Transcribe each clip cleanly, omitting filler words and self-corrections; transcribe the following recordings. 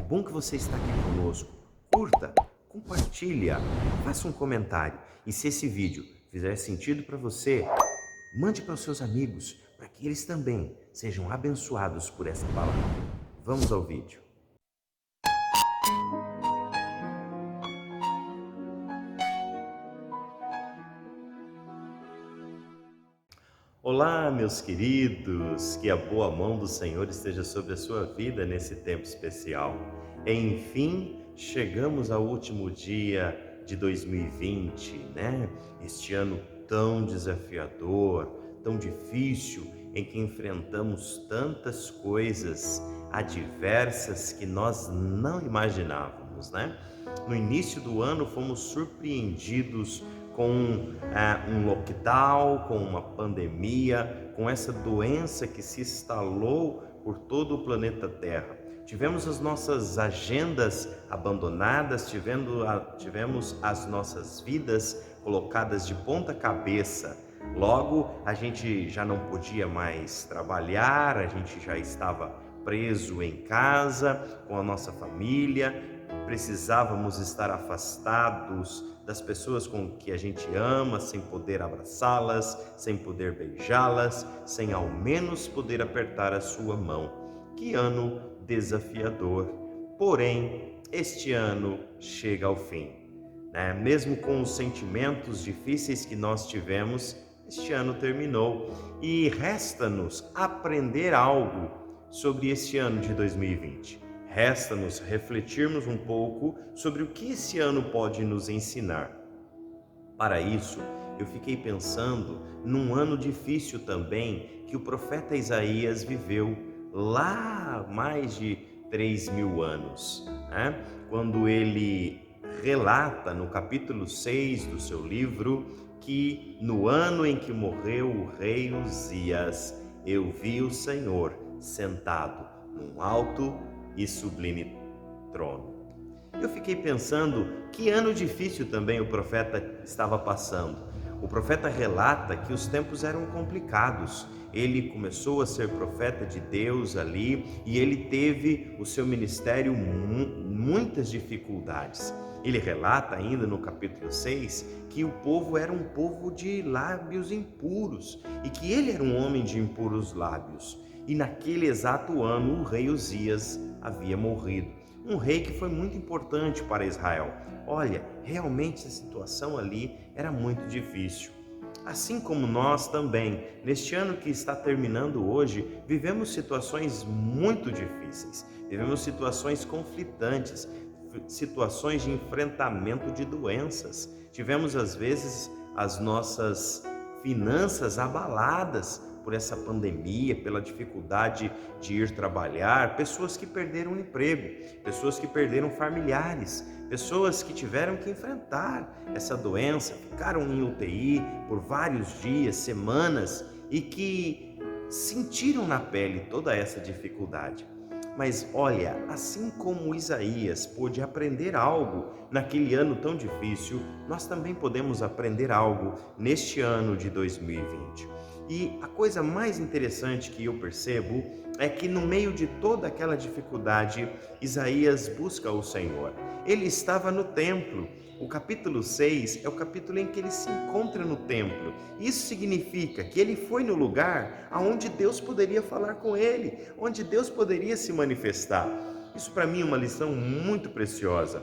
bom que você está aqui conosco. Curta, compartilha, faça um comentário. E se esse vídeo fizer sentido para você, mande para os seus amigos, para que eles também sejam abençoados por essa palavra. Vamos ao vídeo. Olá, meus queridos, que a boa mão do Senhor esteja sobre a sua vida nesse tempo especial. Enfim, chegamos ao último dia de 2020, né? Este ano tão desafiador, tão difícil, em que enfrentamos tantas coisas adversas que nós não imaginávamos, né? No início do ano fomos surpreendidos com um lockdown, com uma pandemia, com essa doença que se instalou por todo o planeta Terra. Tivemos as nossas agendas abandonadas, tivemos as nossas vidas colocadas de ponta cabeça. Logo, a gente já não podia mais trabalhar, a gente já estava preso em casa, com a nossa família, precisávamos estar afastados das pessoas com que a gente ama, sem poder abraçá-las, sem poder beijá-las, sem ao menos poder apertar a sua mão. Que ano desafiador! Porém, este ano chega ao fim, né? Mesmo com os sentimentos difíceis que nós tivemos, este ano terminou e resta-nos aprender algo sobre este ano de 2020. Resta-nos refletirmos um pouco sobre o que esse ano pode nos ensinar. Para isso, eu fiquei pensando num ano difícil também que o profeta Isaías viveu lá há mais de 3.000 anos, né? Quando ele relata no capítulo 6 do seu livro que no ano em que morreu o rei Uzias, eu vi o Senhor sentado num alto e sublime trono. Eu fiquei pensando que ano difícil também o profeta estava passando. O profeta relata que os tempos eram complicados. Ele começou a ser profeta de Deus ali e ele teve o seu ministério muitas dificuldades. Ele relata ainda no capítulo 6 que o povo era um povo de lábios impuros e que ele era um homem de impuros lábios. E naquele exato ano o rei Uzias havia morrido. Um rei que foi muito importante para Israel. Olha, realmente a situação ali era muito difícil. Assim como nós também, neste ano que está terminando hoje, vivemos situações muito difíceis. Vivemos situações conflitantes, situações de enfrentamento de doenças. Tivemos às vezes as nossas finanças abaladas por essa pandemia, pela dificuldade de ir trabalhar, pessoas que perderam o emprego, pessoas que perderam familiares, pessoas que tiveram que enfrentar essa doença, ficaram em UTI por vários dias, semanas e que sentiram na pele toda essa dificuldade. Mas olha, assim como Isaías pôde aprender algo naquele ano tão difícil, nós também podemos aprender algo neste ano de 2020. E a coisa mais interessante que eu percebo é que no meio de toda aquela dificuldade, Isaías busca o Senhor. Ele estava no templo. O capítulo 6 é o capítulo em que ele se encontra no templo. Isso significa que ele foi no lugar onde Deus poderia falar com ele, onde Deus poderia se manifestar. Isso para mim é uma lição muito preciosa.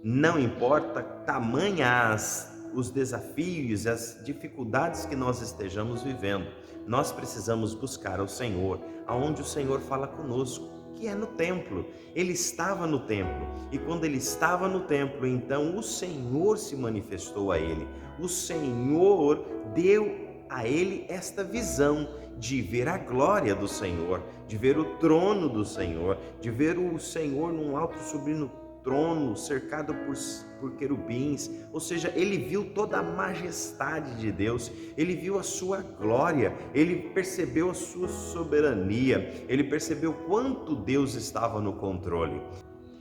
Não importa tamanhas os desafios, as dificuldades que nós estejamos vivendo, nós precisamos buscar ao Senhor, aonde o Senhor fala conosco, que é no templo. Ele estava no templo, e quando ele estava no templo, então o Senhor se manifestou a ele. O Senhor deu a ele esta visão de ver a glória do Senhor, de ver o trono do Senhor, de ver o Senhor num alto sublime trono, cercado por querubins, ou seja, ele viu toda a majestade de Deus, ele viu a sua glória, ele percebeu a sua soberania, ele percebeu quanto Deus estava no controle.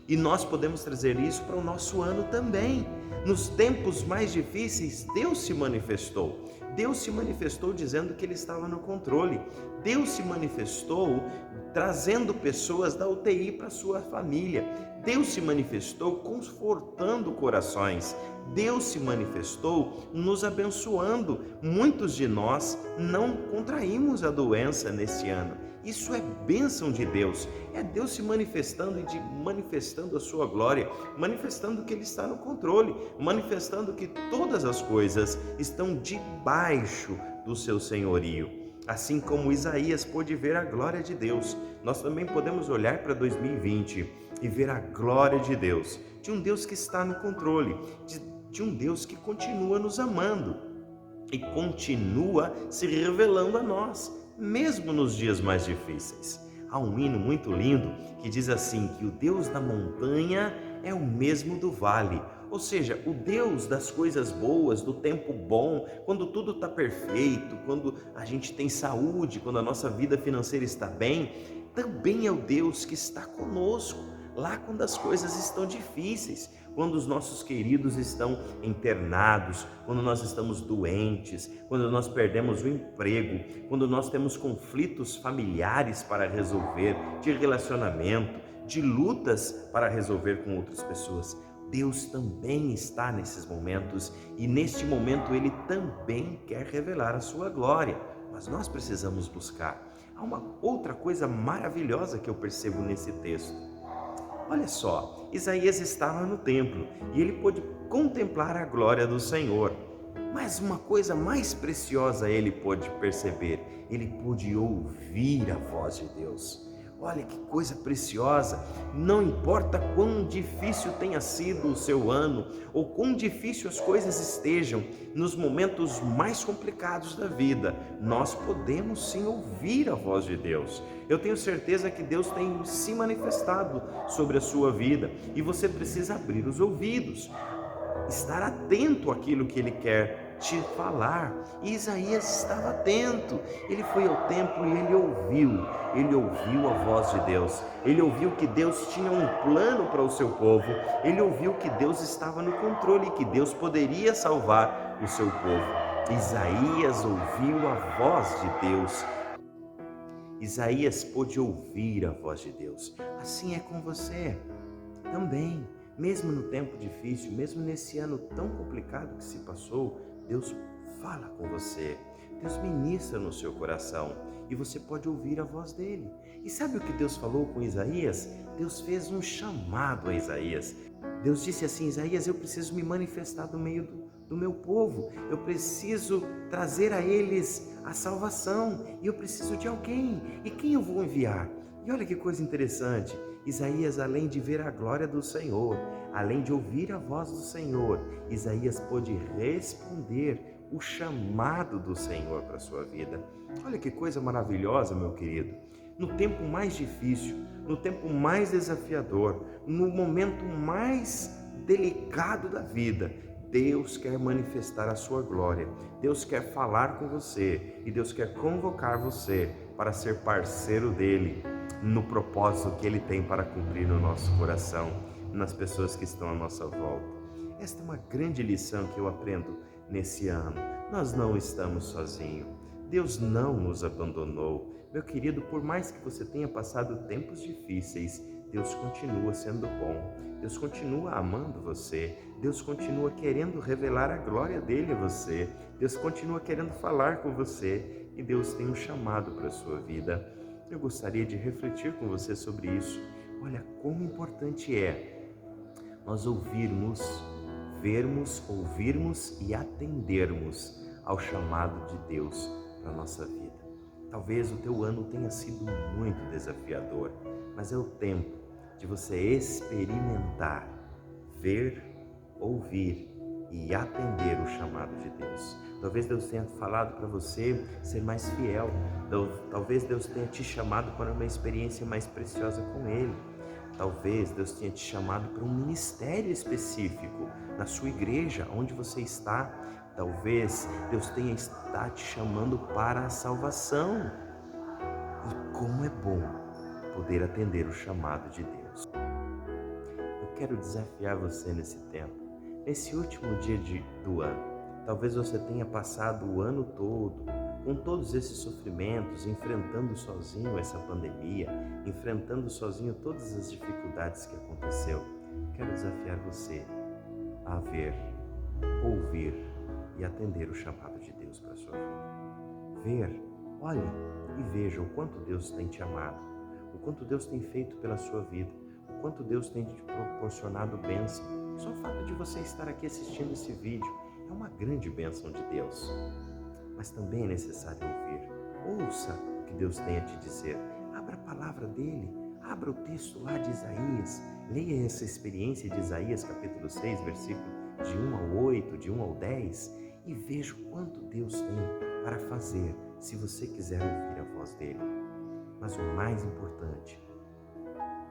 E nós podemos trazer isso para o nosso ano também. Nos tempos mais difíceis, Deus se manifestou. Deus se manifestou dizendo que Ele estava no controle. Deus se manifestou trazendo pessoas da UTI para sua família. Deus se manifestou confortando corações. Deus se manifestou nos abençoando. Muitos de nós não contraímos a doença nesse ano. Isso é bênção de Deus. É Deus se manifestando e manifestando a sua glória, manifestando que Ele está no controle, manifestando que todas as coisas estão debaixo do seu senhorio. Assim como Isaías pôde ver a glória de Deus, nós também podemos olhar para 2020 e ver a glória de Deus, de um Deus que está no controle, de um Deus que continua nos amando e continua se revelando a nós, mesmo nos dias mais difíceis. Há um hino muito lindo que diz assim, que o Deus da montanha é o mesmo do vale. Ou seja, o Deus das coisas boas, do tempo bom, quando tudo está perfeito, quando a gente tem saúde, quando a nossa vida financeira está bem, também é o Deus que está conosco lá quando as coisas estão difíceis, quando os nossos queridos estão internados, quando nós estamos doentes, quando nós perdemos o emprego, quando nós temos conflitos familiares para resolver, de relacionamento, de lutas para resolver com outras pessoas. Deus também está nesses momentos e neste momento Ele também quer revelar a sua glória, mas nós precisamos buscar. Há uma outra coisa maravilhosa que eu percebo nesse texto. Olha só, Isaías estava no templo e ele pôde contemplar a glória do Senhor. Mas uma coisa mais preciosa ele pôde perceber, ele pôde ouvir a voz de Deus. Olha que coisa preciosa, não importa quão difícil tenha sido o seu ano, ou quão difícil as coisas estejam, nos momentos mais complicados da vida, nós podemos sim ouvir a voz de Deus. Eu tenho certeza que Deus tem se manifestado sobre a sua vida, e você precisa abrir os ouvidos, estar atento àquilo que Ele quer te falar. E Isaías estava atento, ele foi ao templo e ele ouviu a voz de Deus, ele ouviu que Deus tinha um plano para o seu povo, ele ouviu que Deus estava no controle e que Deus poderia salvar o seu povo. Isaías ouviu a voz de Deus. Isaías pôde ouvir a voz de Deus. Assim é com você também. Mesmo no tempo difícil, mesmo nesse ano tão complicado que se passou, Deus fala com você, Deus ministra no seu coração e você pode ouvir a voz dele. E sabe o que Deus falou com Isaías? Deus fez um chamado a Isaías. Deus disse assim: Isaías, eu preciso me manifestar no meio do meu povo, eu preciso trazer a eles a salvação e eu preciso de alguém. E quem eu vou enviar? E olha que coisa interessante, Isaías, além de ver a glória do Senhor, além de ouvir a voz do Senhor, Isaías pôde responder o chamado do Senhor para a sua vida. Olha que coisa maravilhosa, meu querido. No tempo mais difícil, no tempo mais desafiador, no momento mais delicado da vida, Deus quer manifestar a sua glória, Deus quer falar com você e Deus quer convocar você para ser parceiro dele no propósito que Ele tem para cumprir no nosso coração, nas pessoas que estão à nossa volta. Esta é uma grande lição que eu aprendo nesse ano. Nós não estamos sozinhos. Deus não nos abandonou. Meu querido, por mais que você tenha passado tempos difíceis, Deus continua sendo bom. Deus continua amando você. Deus continua querendo revelar a glória dele a você. Deus continua querendo falar com você. E Deus tem um chamado para a sua vida. Eu gostaria de refletir com você sobre isso. Olha como importante é nós ouvirmos, vermos, ouvirmos e atendermos ao chamado de Deus para a nossa vida. Talvez o teu ano tenha sido muito desafiador, mas é o tempo de você experimentar, ver, ouvir e atender o chamado de Deus. Talvez Deus tenha falado para você ser mais fiel. Talvez Deus tenha te chamado para uma experiência mais preciosa com Ele. Talvez Deus tenha te chamado para um ministério específico na sua igreja, onde você está. Talvez Deus tenha estado te chamando para a salvação. E como é bom poder atender o chamado de Deus. quero desafiar você nesse tempo, nesse último dia do ano. Talvez você tenha passado o ano todo com todos esses sofrimentos, enfrentando sozinho essa pandemia, enfrentando sozinho todas as dificuldades que aconteceu. Quero desafiar você a ver, ouvir e atender o chamado de Deus para a sua vida. Ver, olhe e veja o quanto Deus tem te amado, o quanto Deus tem feito pela sua vida, o quanto Deus tem te proporcionado bênção. Só o fato de você estar aqui assistindo esse vídeo é uma grande bênção de Deus. Mas também é necessário ouvir. Ouça o que Deus tem a te dizer. Abra a palavra dele. Abra o texto lá de Isaías. Leia essa experiência de Isaías, capítulo 6, versículo de 1 ao 8, de 1 ao 10, e veja o quanto Deus tem para fazer, se você quiser ouvir a voz dele. Mas o mais importante,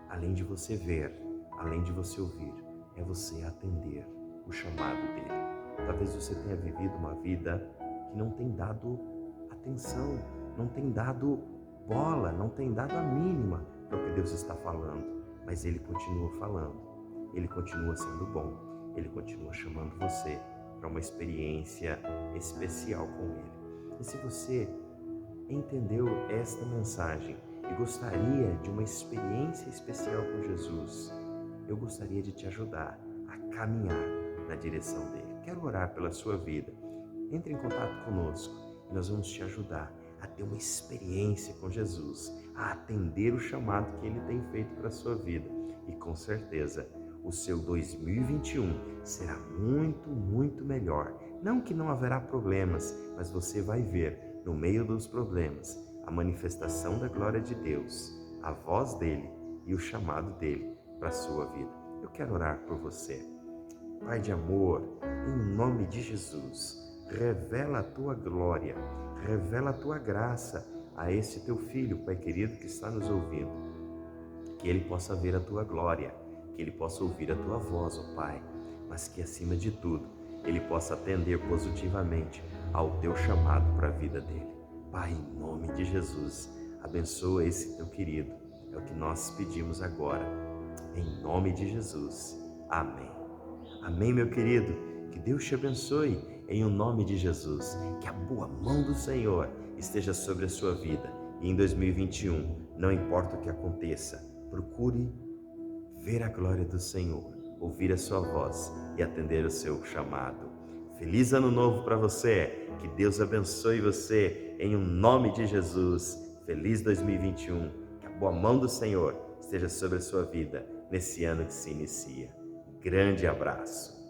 além de você ver, além de você ouvir, é você atender o chamado dele. Talvez você tenha vivido uma vida que não tem dado atenção, não tem dado bola, não tem dado a mínima para o que Deus está falando. Mas Ele continua falando, Ele continua sendo bom, Ele continua chamando você para uma experiência especial com Ele. E se você entendeu esta mensagem e gostaria de uma experiência especial com Jesus, eu gostaria de te ajudar a caminhar na direção dele. Quero orar pela sua vida. Entre em contato conosco e nós vamos te ajudar a ter uma experiência com Jesus, a atender o chamado que Ele tem feito para a sua vida. E com certeza, o seu 2021 será muito, muito melhor. Não que não haverá problemas, mas você vai ver, no meio dos problemas, a manifestação da glória de Deus, a voz dEle e o chamado dEle para a sua vida. Eu quero orar por você. Pai de amor, em nome de Jesus, revela a Tua glória, revela a Tua graça a esse Teu Filho, Pai querido, que está nos ouvindo. Que ele possa ver a Tua glória, que ele possa ouvir a Tua voz, ó Pai, mas que acima de tudo, ele possa atender positivamente ao Teu chamado para a vida dele. Pai, em nome de Jesus, abençoa esse Teu querido, é o que nós pedimos agora, em nome de Jesus. Amém. Amém, meu querido. Que Deus te abençoe em o nome de Jesus. Que a boa mão do Senhor esteja sobre a sua vida. E em 2021, não importa o que aconteça, procure ver a glória do Senhor, ouvir a sua voz e atender o seu chamado. Feliz ano novo para você. Que Deus abençoe você em o nome de Jesus. Feliz 2021. Que a boa mão do Senhor esteja sobre a sua vida nesse ano que se inicia. Grande abraço.